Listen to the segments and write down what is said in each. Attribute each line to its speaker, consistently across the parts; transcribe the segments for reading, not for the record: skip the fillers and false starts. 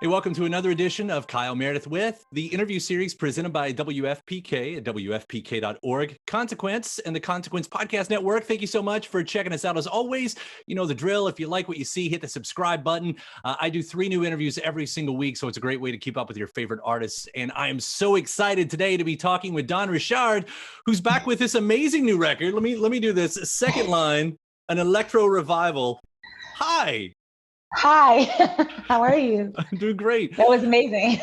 Speaker 1: Hey, welcome to another edition of Kyle Meredith with the interview series presented by WFPK at WFPK.org, Consequence, and the Consequence Podcast Network. Thank you so much for checking us out. As always, you know the drill. If you like what you see, hit the subscribe button. I do 3 new interviews every single week, so it's a great way to keep up with your favorite artists. And I am so excited today to be talking with Don Richard, who's back with this amazing new record. Let me do this. Second line, an Electro Revival. Hi.
Speaker 2: Hi, how are you?
Speaker 1: I'm doing great.
Speaker 2: That was amazing.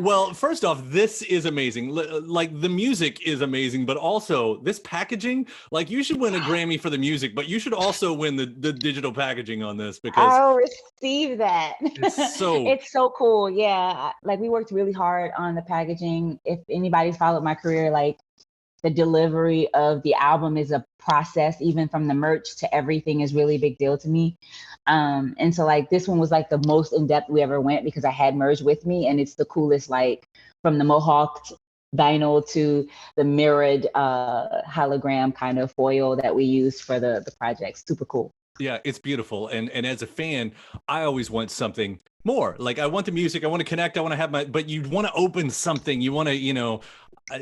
Speaker 1: Well, first off, this is amazing. Like the music is amazing, but also this packaging, like you should win a Grammy for the music, but you should also win the digital packaging on this because
Speaker 2: I'll receive that.
Speaker 1: it's
Speaker 2: so cool. Yeah. Like we worked really hard on the packaging. If anybody's followed my career, like the delivery of the album is a process, even from the merch to everything is really a big deal to me. And so like this one was like the most in-depth we ever went because I had merch with me, and it's the coolest, like from the mohawked vinyl to the mirrored hologram kind of foil that we used for the project. Super cool.
Speaker 1: Yeah, it's beautiful. And as a fan, I always want something more. Like I want the music, I want to connect, I want to have but you want to open something, you want to,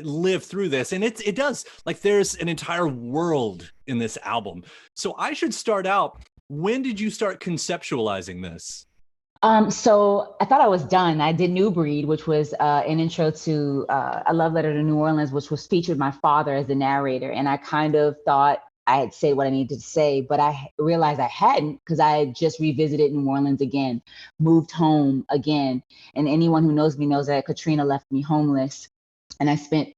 Speaker 1: live through this. And it does. Like there's an entire world in this album. So I should start out. When did you start conceptualizing this?
Speaker 2: So I thought I was done. I did New Breed, which was an intro to A Love Letter to New Orleans, which was featured my father as the narrator. And I kind of thought I had said what I needed to say, but I realized I hadn't because I had just revisited New Orleans again, moved home again. And anyone who knows me knows that Katrina left me homeless. And I spent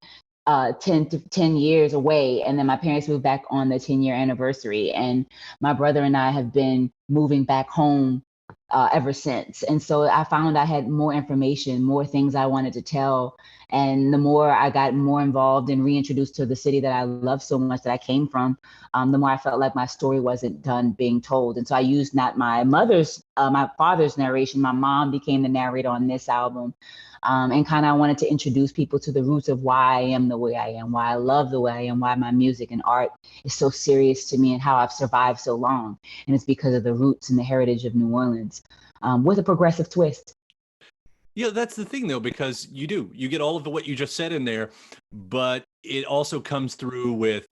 Speaker 2: 10 years away. And then my parents moved back on the 10-year anniversary. And my brother and I have been moving back home ever since. And so I found I had more information, more things I wanted to tell. And the more I got more involved and reintroduced to the city that I love so much that I came from, the more I felt like my story wasn't done being told. And so I used not my father's narration. My mom became the narrator on this album. And kind of wanted to introduce people to the roots of why I am the way I am, why I love the way I am, why my music and art is so serious to me, and how I've survived so long. And it's because of the roots and the heritage of New Orleans, with a progressive twist.
Speaker 1: Yeah, that's the thing though, because you get all of what you just said in there, but it also comes through with,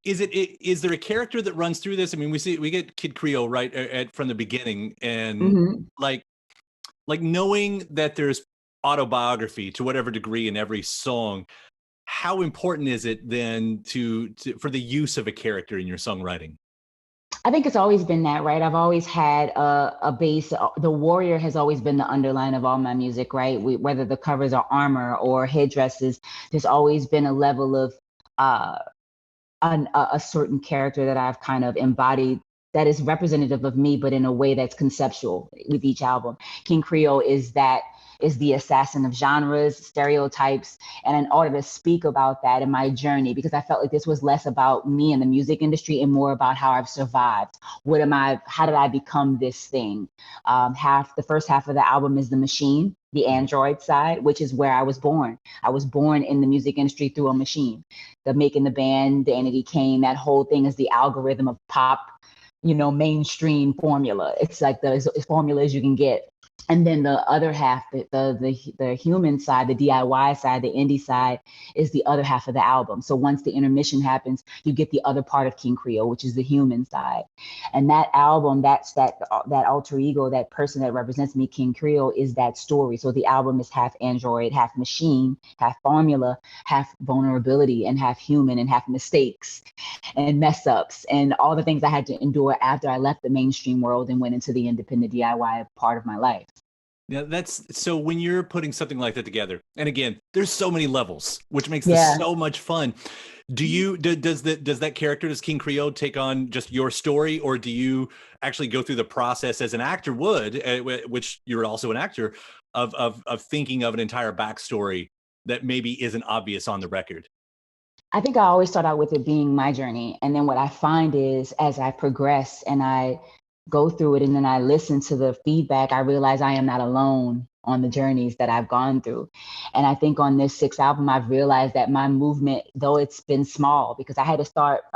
Speaker 1: is there a character that runs through this? I mean, we get King Creole right from the beginning, and like knowing that there's autobiography to whatever degree in every song. How important is it then for the use of a character in your songwriting?
Speaker 2: I think it's always been that, right? I've always had a base. The warrior has always been the underline of all my music, right? Whether the covers are armor or headdresses, there's always been a level of a certain character that I've kind of embodied that is representative of me, but in a way that's conceptual with each album. King Creole is the assassin of genres, stereotypes, and in order to speak about that in my journey, because I felt like this was less about me and the music industry and more about how I've survived. How did I become this thing? The first half of the album is the machine, the android side, which is where I was born. I was born in the music industry through a machine. The making the band, Danity Kane, that whole thing is the algorithm of pop, mainstream formula. It's like the formula as you can get. And then the other half, the human side, the DIY side, the indie side, is the other half of the album. So once the intermission happens, you get the other part of King Creole, which is the human side. And that album, that's that alter ego, that person that represents me, King Creole, is that story. So the album is half android, half machine, half formula, half vulnerability, and half human, and half mistakes and mess ups, and all the things I had to endure after I left the mainstream world and went into the independent DIY part of my life.
Speaker 1: Yeah, that's so when you're putting something like that together, and again, there's so many levels, which makes this so much fun. Does that character, does King Creole take on just your story, or do you actually go through the process as an actor would, which you're also an actor, of thinking of an entire backstory that maybe isn't obvious on the record?
Speaker 2: I think I always start out with it being my journey. And then what I find is as I progress and I go through it and then I listen to the feedback, I realize I am not alone on the journeys that I've gone through. And I think on this sixth album, I've realized that my movement, though it's been small, because I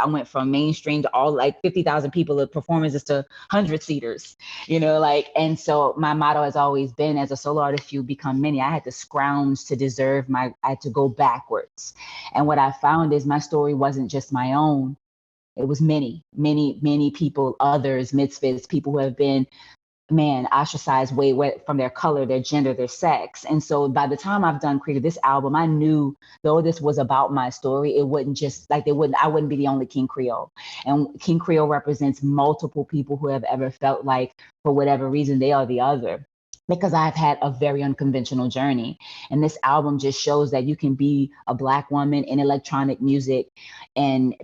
Speaker 2: went from mainstream to all like 50,000 people at performances to 100-seaters, and so my motto has always been, as a solo artist, you become many. I had to scrounge to deserve I had to go backwards. And what I found is my story wasn't just my own. It was many, many, many people, others, misfits, people who have been ostracized way from their color, their gender, their sex. And so by the time I've done created this album, I knew, though this was about my story, it wouldn't just I wouldn't be the only King Creole. And King Creole represents multiple people who have ever felt like, for whatever reason, they are the other, because I've had a very unconventional journey. And this album just shows that you can be a Black woman in electronic music and,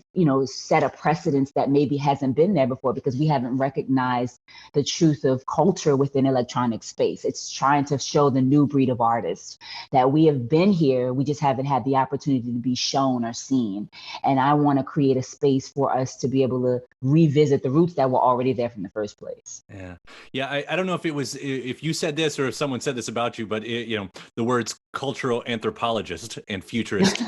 Speaker 2: set a precedence that maybe hasn't been there before, because we haven't recognized the truth of culture within electronic space. It's trying to show the new breed of artists that we have been here. We just haven't had the opportunity to be shown or seen. And I want to create a space for us to be able to revisit the roots that were already there from the first place.
Speaker 1: Yeah. Yeah. I don't know if you said this or if someone said this about you, but the words cultural anthropologist and futurist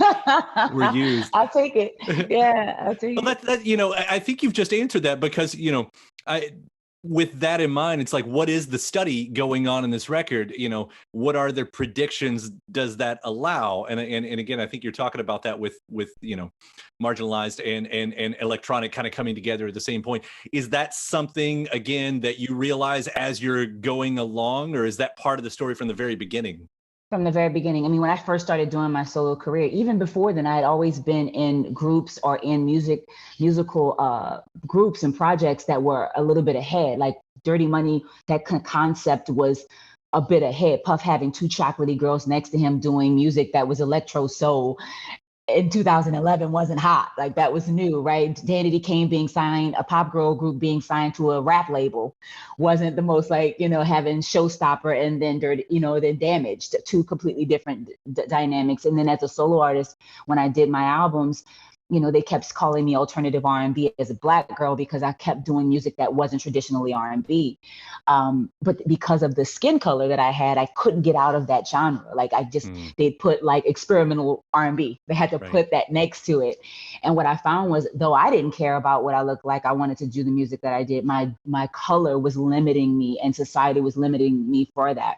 Speaker 1: were used.
Speaker 2: I'll take it. Yeah, I'll take
Speaker 1: it. I think you've just answered that, because, with that in mind, it's like, what is the study going on in this record? What are the predictions does that allow? And again, I think you're talking about that with marginalized and electronic kind of coming together at the same point. Is that something, again, that you realize as you're going along, or is that part of the story from the very beginning?
Speaker 2: From the very beginning. I mean, when I first started doing my solo career, even before then, I had always been in groups or in musical groups and projects that were a little bit ahead. Like Dirty Money, that concept was a bit ahead. Puff having two chocolatey girls next to him doing music that was electro soul in 2011 wasn't hot. Like, that was new, right? Danity Kane being signed, a pop girl group being signed to a rap label wasn't the most having Showstopper and then then Damaged, two completely different dynamics. And then as a solo artist, when I did my albums, they kept calling me alternative R&B as a Black girl, because I kept doing music that wasn't traditionally R&B. But because of the skin color that I had, I couldn't get out of that genre. Like, they'd put experimental R&B. They had to put that next to it. And what I found was, though I didn't care about what I looked like, I wanted to do the music that I did. My color was limiting me, and society was limiting me for that.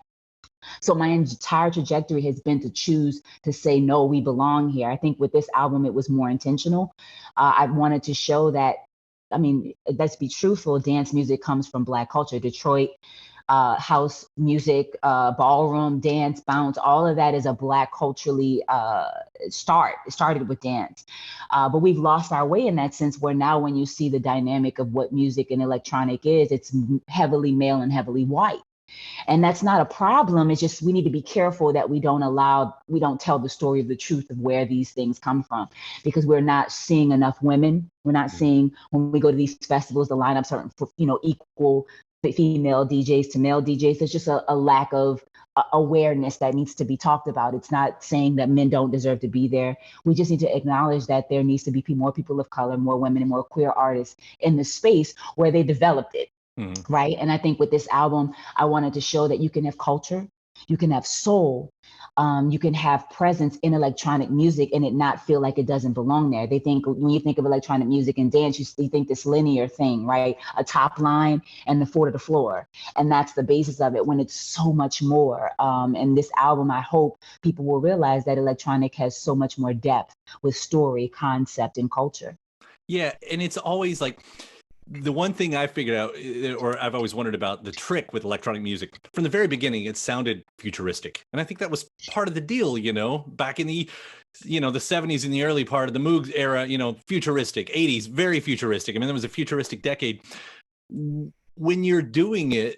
Speaker 2: So my entire trajectory has been to choose to say, no, we belong here. I think with this album, it was more intentional. I wanted to show that, let's be truthful, dance music comes from Black culture. Detroit, house music, ballroom, dance, bounce, all of that is a Black culturally It started with dance. But we've lost our way in that sense, where now when you see the dynamic of what music and electronic is, it's heavily male and heavily white. And that's not a problem. It's just we need to be careful that we don't tell the story of the truth of where these things come from, because we're not seeing enough women. We're not seeing, when we go to these festivals, the lineups are, equal female DJs to male DJs. There's just a lack of awareness that needs to be talked about. It's not saying that men don't deserve to be there. We just need to acknowledge that there needs to be more people of color, more women, and more queer artists in the space where they developed it. Right. And I think with this album, I wanted to show that you can have culture, you can have soul, you can have presence in electronic music and it not feel like it doesn't belong there. They think, when you think of electronic music and dance, you think this linear thing, right? A top line and the four to the floor. And that's the basis of it, when it's so much more. And this album, I hope people will realize that electronic has so much more depth with story, concept, and culture.
Speaker 1: Yeah. And it's always like, the one thing I figured out, or I've always wondered about, the trick with electronic music, from the very beginning, it sounded futuristic. And I think that was part of the deal, back in the, the 70s, in the early part of the Moog era, futuristic, 80s, very futuristic. There was a futuristic decade. When you're doing it,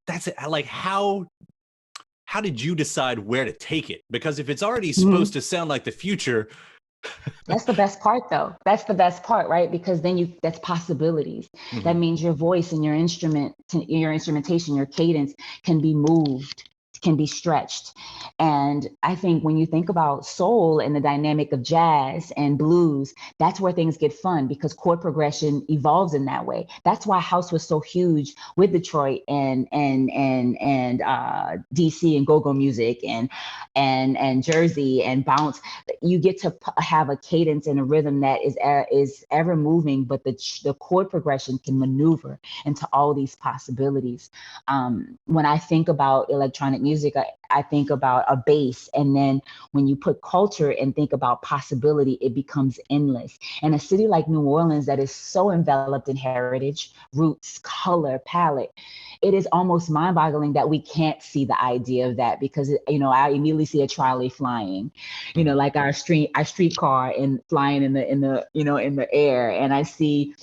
Speaker 1: that's it. How did you decide where to take it? Because if it's already supposed to sound like the future,
Speaker 2: that's the best part, though. That's the best part, right? Because then that's possibilities. That means your voice and your instrumentation, your cadence can be moved, can be stretched. And I think when you think about soul and the dynamic of jazz and blues, that's where things get fun, because chord progression evolves in that way. That's why house was so huge with Detroit and DC and go-go music and Jersey and bounce. You get to have a cadence and a rhythm that is ever moving, but the chord progression can maneuver into all these possibilities. When I think about electronic music, I think about a bass, and then when you put culture and think about possibility, it becomes endless. And a city like New Orleans that is so enveloped in heritage, roots, color, palette, it is almost mind-boggling that we can't see the idea of that, because I immediately see a trolley flying, like our streetcar and flying in the air, and I see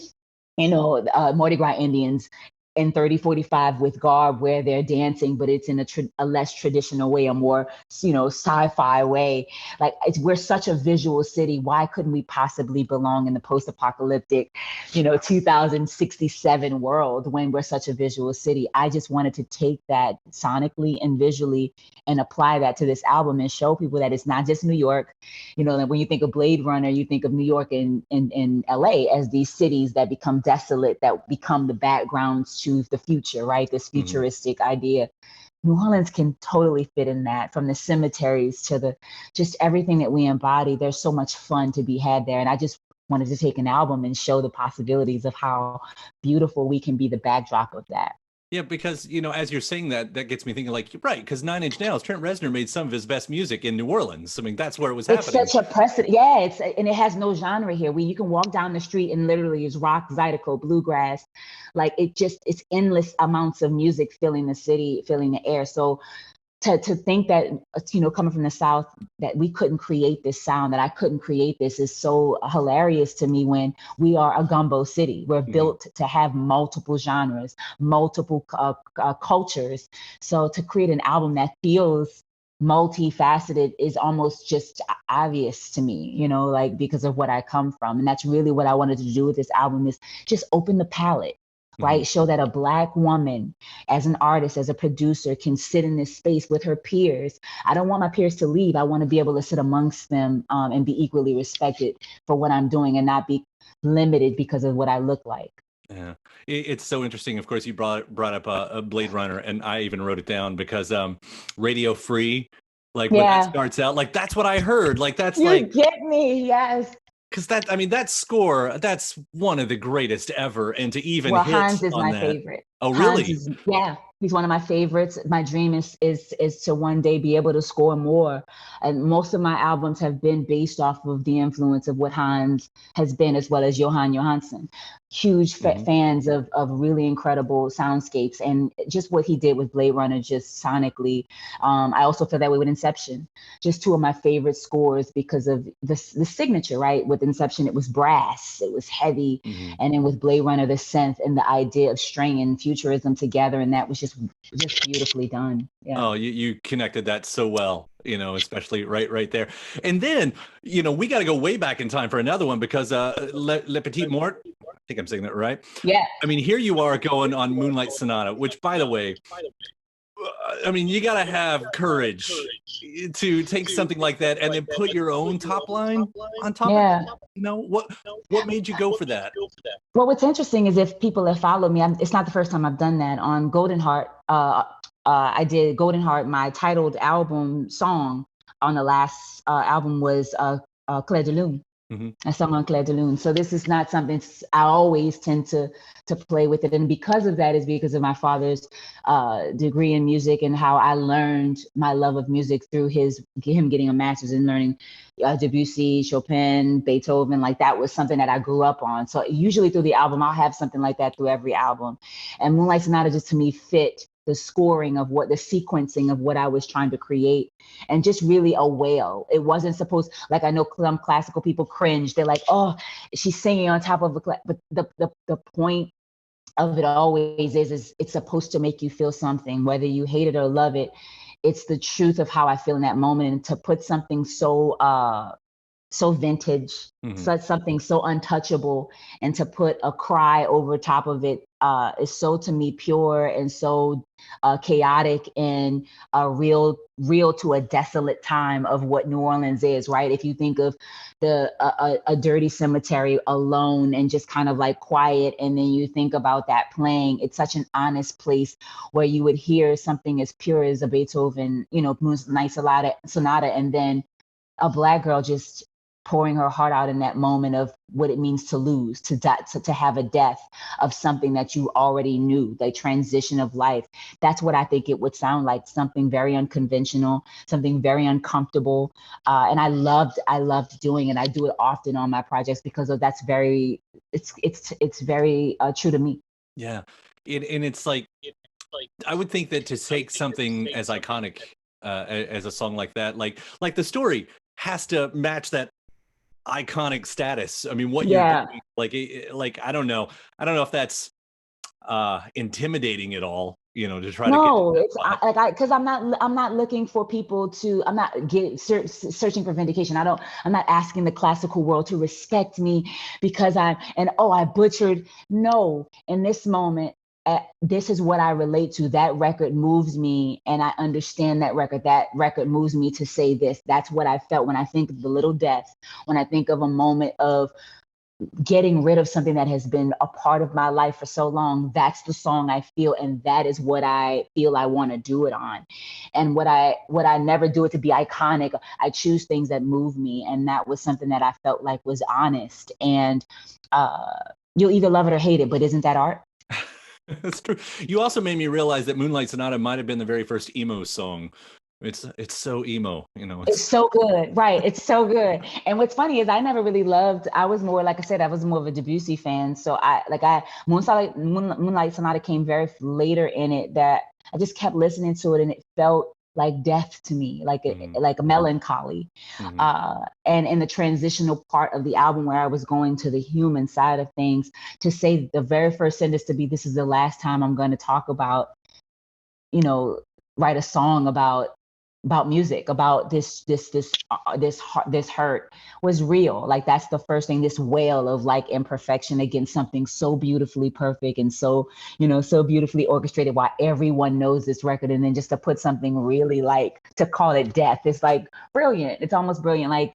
Speaker 2: Mardi Gras Indians in 3045 with garb where they're dancing, but it's in a less traditional way, a more, sci-fi way. Like, we're such a visual city. Why couldn't we possibly belong in the post-apocalyptic, 2067 world when we're such a visual city? I just wanted to take that sonically and visually and apply that to this album and show people that it's not just New York. That when you think of Blade Runner, you think of New York and LA as these cities that become desolate, that become the backgrounds to the future, right? This futuristic idea. New Orleans can totally fit in that, from the cemeteries to just everything that we embody. There's so much fun to be had there. And I just wanted to take an album and show the possibilities of how beautiful we can be the backdrop of that.
Speaker 1: Yeah, because, as you're saying that gets me thinking, like, right, because Nine Inch Nails, Trent Reznor made some of his best music in New Orleans. I mean, that's where it was happening.
Speaker 2: It's such a precedent. Yeah, and it has no genre here. You can walk down the street and literally it's rock, zydeco, bluegrass. Like, it's endless amounts of music filling the city, filling the air. So to think that, coming from the South, that we couldn't create this sound, that I couldn't create this, is so hilarious to me, when we are a gumbo city. We're built to have multiple genres, multiple cultures. So to create an album that feels multifaceted is almost just obvious to me, because of what I come from. And that's really what I wanted to do with this album, is just open the palette. Right? Show that a Black woman, as an artist, as a producer, can sit in this space with her peers. I don't want my peers to leave. I want to be able to sit amongst them and be equally respected for what I'm doing, and not be limited because of what I look like.
Speaker 1: Yeah, it's so interesting. Of course, you brought up a Blade Runner, and I even wrote it down because Radio Free, like, when that starts out, like, that's what I heard. Like, that's
Speaker 2: you get me, yes.
Speaker 1: Because that score, that's one of the greatest ever. And to even hit
Speaker 2: Hans is
Speaker 1: on
Speaker 2: my favorite.
Speaker 1: Oh, really?
Speaker 2: He's one of my favorites. My dream is to one day be able to score more. And most of my albums have been based off of the influence of what Hans has been, as well as Johan Johansson. Huge fans of really incredible soundscapes, and just what he did with Blade Runner, just sonically. I also feel that way with Inception. Just two of my favorite scores because of the signature, right? With Inception, it was brass, it was heavy. And then with Blade Runner, the synth and the idea of string and futurism together, and that was just beautifully done. Yeah.
Speaker 1: Oh, you connected that so well, especially right there. And then, we got to go way back in time for another one, because Le Petit Mort, I think I'm saying that right.
Speaker 2: Yeah.
Speaker 1: I mean, here you are going on Moonlight Sonata, which, by the way, I mean, you got to have courage to take something like that and then put your own top line on top of it. What made you go for that?
Speaker 2: Well, what's interesting is, if people have followed me, it's not the first time I've done that. On Golden Heart, I did Golden Heart, my titled album song on the last album was Clair de Lune. I sung on Clair de Lune. So this is not something I always tend to play with it. And because of that is because of my father's degree in music, and how I learned my love of music through him getting a master's in learning Debussy, Chopin, Beethoven. Like, that was something that I grew up on. So usually through the album, I'll have something like that through every album. And Moonlight Sonata just, to me, fit the scoring of the sequencing of what I was trying to create, and just really a wail. It wasn't supposed, like, I know some classical people cringe. They're like, oh, she's singing on top of but the point of it always is it's supposed to make you feel something, whether you hate it or love it. It's the truth of how I feel in that moment. And to put something so so vintage, such something so untouchable, and to put a cry over top of it is so, to me, pure and so chaotic and real to a desolate time of what New Orleans is, right? If you think of a dirty cemetery alone and just kind of like quiet, and then you think about that playing, it's such an honest place where you would hear something as pure as a Beethoven, Moonlight Sonata, and then a Black girl just pouring her heart out in that moment of what it means to lose, to die, to have a death of something that you already knew, the transition of life. That's what I think it would sound like, something very unconventional, something very uncomfortable. And I loved doing it. I do it often on my projects because of it's very true to me.
Speaker 1: Yeah. And it's like, I would think that to take something as iconic as a song like that, like the story has to match that iconic status. I mean, what you're doing, like I don't know if that's intimidating at all, to try
Speaker 2: to get.
Speaker 1: It's
Speaker 2: because I'm not looking for people to. I'm not searching for vindication. I'm not asking the classical world to respect me because I butchered. No, in this moment, this is what I relate to. That record moves me, and I understand that record. That record moves me to say this. That's what I felt when I think of the little death, when I think of a moment of getting rid of something that has been a part of my life for so long. That's the song I feel, and that is what I feel I want to do it on. And what I never do it to be iconic. I choose things that move me, and that was something that I felt like was honest. And you'll either love it or hate it, but isn't that art?
Speaker 1: That's true. You also made me realize that Moonlight Sonata might have been the very first emo song. It's so emo,
Speaker 2: It's so good, right? It's so good. And what's funny is I never really loved. I was more, like I said, I was more of a Debussy fan. So Moonlight Sonata came very later in it, that I just kept listening to it, and it felt like death to me, like a melancholy. And in the transitional part of the album where I was going to the human side of things, to say the very first sentence to be, this is the last time I'm going to talk about, write a song about music, about this hurt, was real. Like, that's the first thing, this wail of like imperfection against something so beautifully perfect and so, so beautifully orchestrated, while everyone knows this record. And then just to put something really, like, to call it death, it's like brilliant. It's almost brilliant. Like,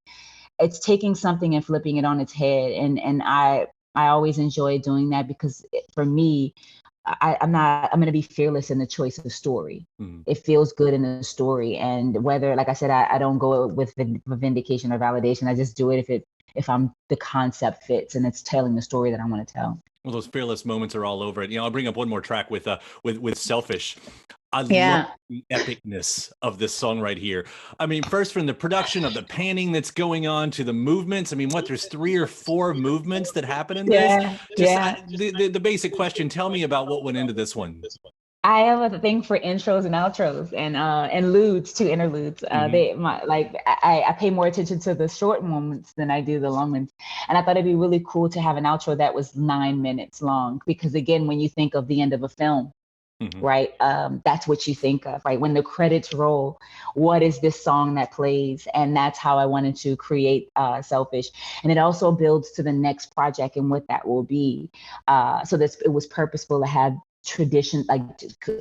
Speaker 2: it's taking something and flipping it on its head. And I always enjoy doing that, because for me, I'm going to be fearless in the choice of the story. It feels good in the story. And whether, like I said, I don't go with vindication or validation. I just do it if the concept fits and it's telling the story that I want to tell.
Speaker 1: Well, those fearless moments are all over it. I'll bring up one more track with Selfish. I love the epicness of this song right here. I mean, first, from the production of the panning that's going on to the movements. I mean, there's 3 or 4 movements that happen in this. The basic question, tell me about what went into this one.
Speaker 2: I have a thing for intros and outros and interludes, too, interludes. I pay more attention to the short moments than I do the long ones. And I thought it'd be really cool to have an outro that was 9 minutes long, because again, when you think of the end of a film, right? That's what you think of, right? When the credits roll, what is this song that plays? And that's how I wanted to create Selfish. And it also builds to the next project and what that will be. So it was purposeful to have tradition, like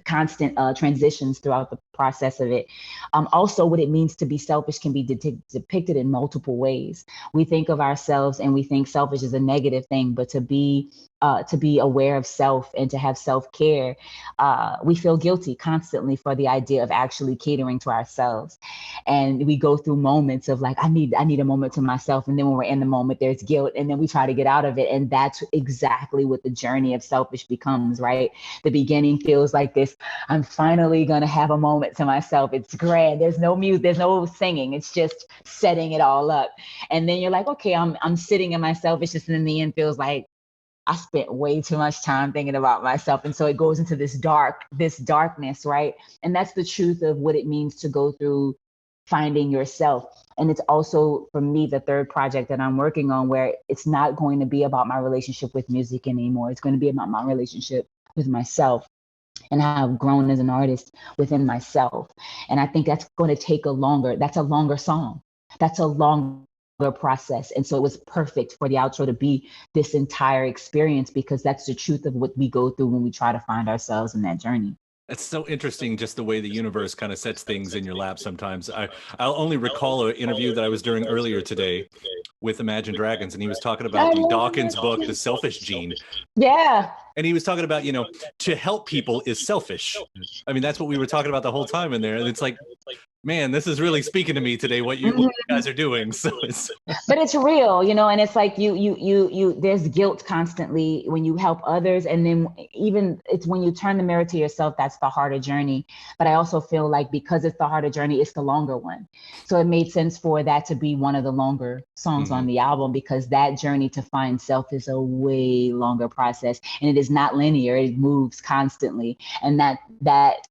Speaker 2: constant transitions throughout the process of it. Also, what it means to be selfish can be depicted in multiple ways. We think of ourselves and we think selfish is a negative thing, but to be aware of self and to have self-care, we feel guilty constantly for the idea of actually catering to ourselves. And we go through moments of like, I need a moment to myself. And then when we're in the moment, there's guilt, and then we try to get out of it. And that's exactly what the journey of Selfish becomes, right? The beginning feels like this, I'm finally going to have a moment to myself. It's grand. There's no music, there's no singing. It's just setting it all up. And then you're like, okay, I'm sitting in my selfishness. And in the end feels like, I spent way too much time thinking about myself. And so it goes into this darkness, right? And that's the truth of what it means to go through finding yourself. And it's also, for me, the third project that I'm working on, where it's not going to be about my relationship with music anymore. It's going to be about my relationship with myself and how I've grown as an artist within myself. And I think that's going to take that's a longer song. That's a longer process. And so it was perfect for the outro to be this entire experience, because that's the truth of what we go through when we try to find ourselves in that journey.
Speaker 1: It's so interesting, just the way the universe kind of sets things in your lap sometimes. I'll only recall an interview that I was doing earlier today with Imagine Dragons, and he was talking about the Dawkins book, The Selfish Gene.
Speaker 2: Yeah.
Speaker 1: And he was talking about, to help people is selfish. I mean, that's what we were talking about the whole time in there. And it's like, man, this is really speaking to me today, what you guys are doing. So
Speaker 2: but it's real, and it's like you there's guilt constantly when you help others. And then even it's when you turn the mirror to yourself, that's the harder journey. But I also feel like because it's the harder journey, it's the longer one. So it made sense for that to be one of the longer songs on the album, because that journey to find self is a way longer process, and it is not linear. It moves constantly. And that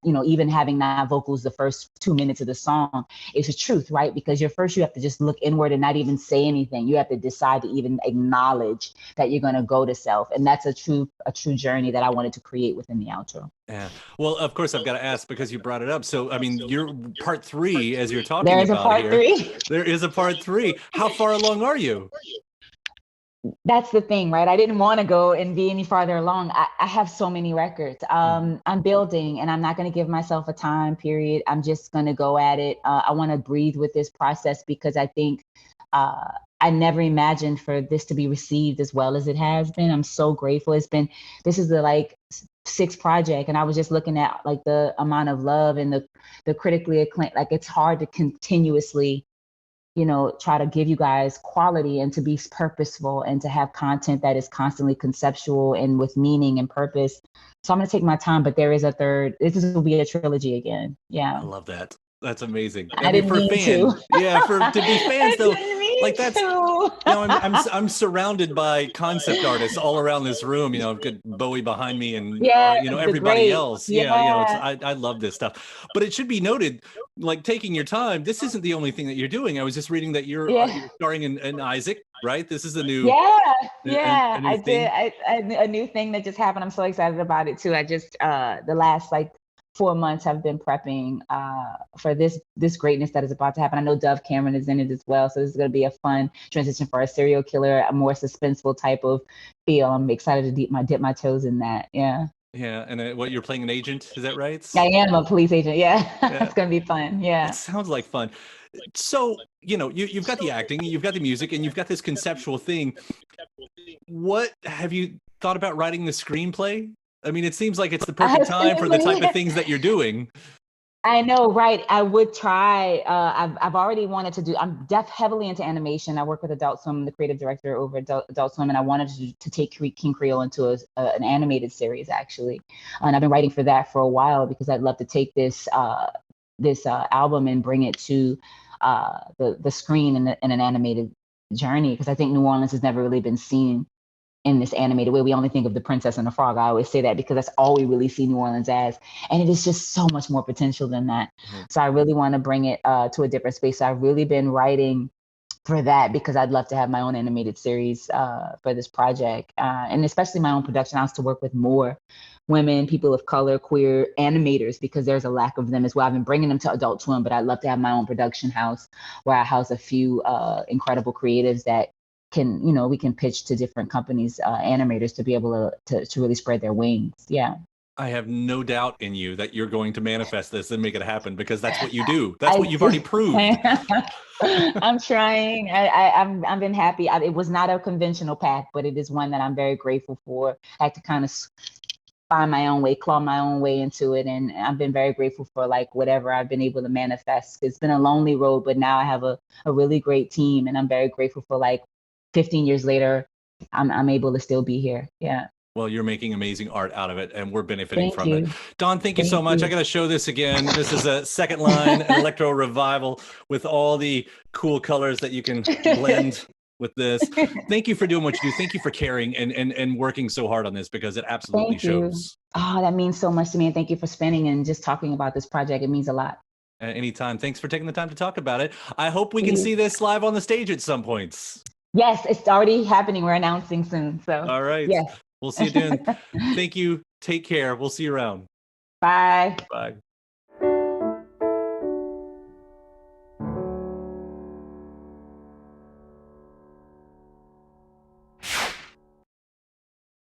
Speaker 2: even having that vocals the first 2 minutes of the song is the truth, right? Because you have to just look inward and not even say anything. You have to decide to even acknowledge that you're going to go to self. And that's a true journey that I wanted to create within the outro.
Speaker 1: Yeah. Well, of course, I've got to ask, because you brought it up. So, I mean, you're part 3, as you're talking
Speaker 2: about. There's a part
Speaker 1: here.
Speaker 2: 3.
Speaker 1: There is a part 3. How far along are you?
Speaker 2: That's the thing, right? I didn't want to go and be any farther along. I have so many records. I'm building, and I'm not going to give myself a time period. I'm just going to go at it. I want to breathe with this process, because I think I never imagined for this to be received as well as it has been. I'm so grateful. This is the 6th project, and I was just looking at the amount of love and the critically acclaimed. It's hard to continuously try to give you guys quality and to be purposeful and to have content that is constantly conceptual and with meaning and purpose. So I'm going to take my time, but there is a third. This will be a trilogy again. Yeah.
Speaker 1: I love that. That's amazing.
Speaker 2: I didn't mean to.
Speaker 1: Yeah, to be fans though, that's I'm surrounded by concept artists all around this room. I've got Bowie behind me, and everybody else. I love this stuff. But it should be noted, taking your time, this isn't the only thing that you're doing. I was just reading that you're starring in Isaac, right? This is a new
Speaker 2: I did a new thing that just happened. I'm so excited about it too. I just the last 4 months have been prepping for this greatness that is about to happen. I know Dove Cameron is in it as well, so this is going to be a fun transition for a serial killer, a more suspenseful type of feel. I'm excited to dip my toes in that. Yeah.
Speaker 1: Yeah, and what, you're playing an agent, is that right?
Speaker 2: I am a police agent. Yeah. It's going to be fun. Yeah.
Speaker 1: It sounds like fun. So, you've got the acting, you've got the music, and you've got this conceptual thing. What have you thought about writing the screenplay? I mean, it seems like it's the perfect time for the type of things that you're doing.
Speaker 2: I know, right? I would try. I've already wanted to do. I'm heavily into animation. I work with Adult Swim, the creative director over Adult Swim, and I wanted to take King Creole into an animated series, actually. And I've been writing for that for a while, because I'd love to take this album and bring it to the screen in an animated journey, because I think New Orleans has never really been seen in this animated way. We only think of the Princess and the Frog. I always say that because that's all we really see New Orleans as. And it is just so much more potential than that. So I really want to bring it to a different space. So I've really been writing for that, because I'd love to have my own animated series for this project. And especially my own production house, to work with more women, people of color, queer animators, because there's a lack of them as well. I've been bringing them to Adult Swim, but I'd love to have my own production house where I house a few incredible creatives that can, we can pitch to different companies, animators, to be able to really spread their wings. Yeah.
Speaker 1: I have no doubt in you that you're going to manifest this and make it happen, because that's what you do. That's what you've already proved.
Speaker 2: I'm trying. I've been happy. It was not a conventional path, but it is one that I'm very grateful for. I had to kind of find my own way, claw my own way into it. And I've been very grateful for whatever I've been able to manifest. It's been a lonely road, but now I have a really great team, and I'm very grateful for 15 years later, I'm able to still be here. Yeah.
Speaker 1: Well, you're making amazing art out of it, and we're benefiting from it. Dawn, thank you so much. I got to show this again. This is a second line, an Electro Revival, with all the cool colors that you can blend with this. Thank you for doing what you do. Thank you for caring and working so hard on this, because it absolutely shows.
Speaker 2: Oh, that means so much to me. And thank you for spending and just talking about this project. It means a lot.
Speaker 1: Anytime. Thanks for taking the time to talk about it. I hope we can see this live on the stage at some points.
Speaker 2: Yes, it's already happening. We're announcing soon. So
Speaker 1: all right.
Speaker 2: Yes.
Speaker 1: We'll see you soon. Thank you. Take care. We'll see you around.
Speaker 2: Bye.
Speaker 1: Bye.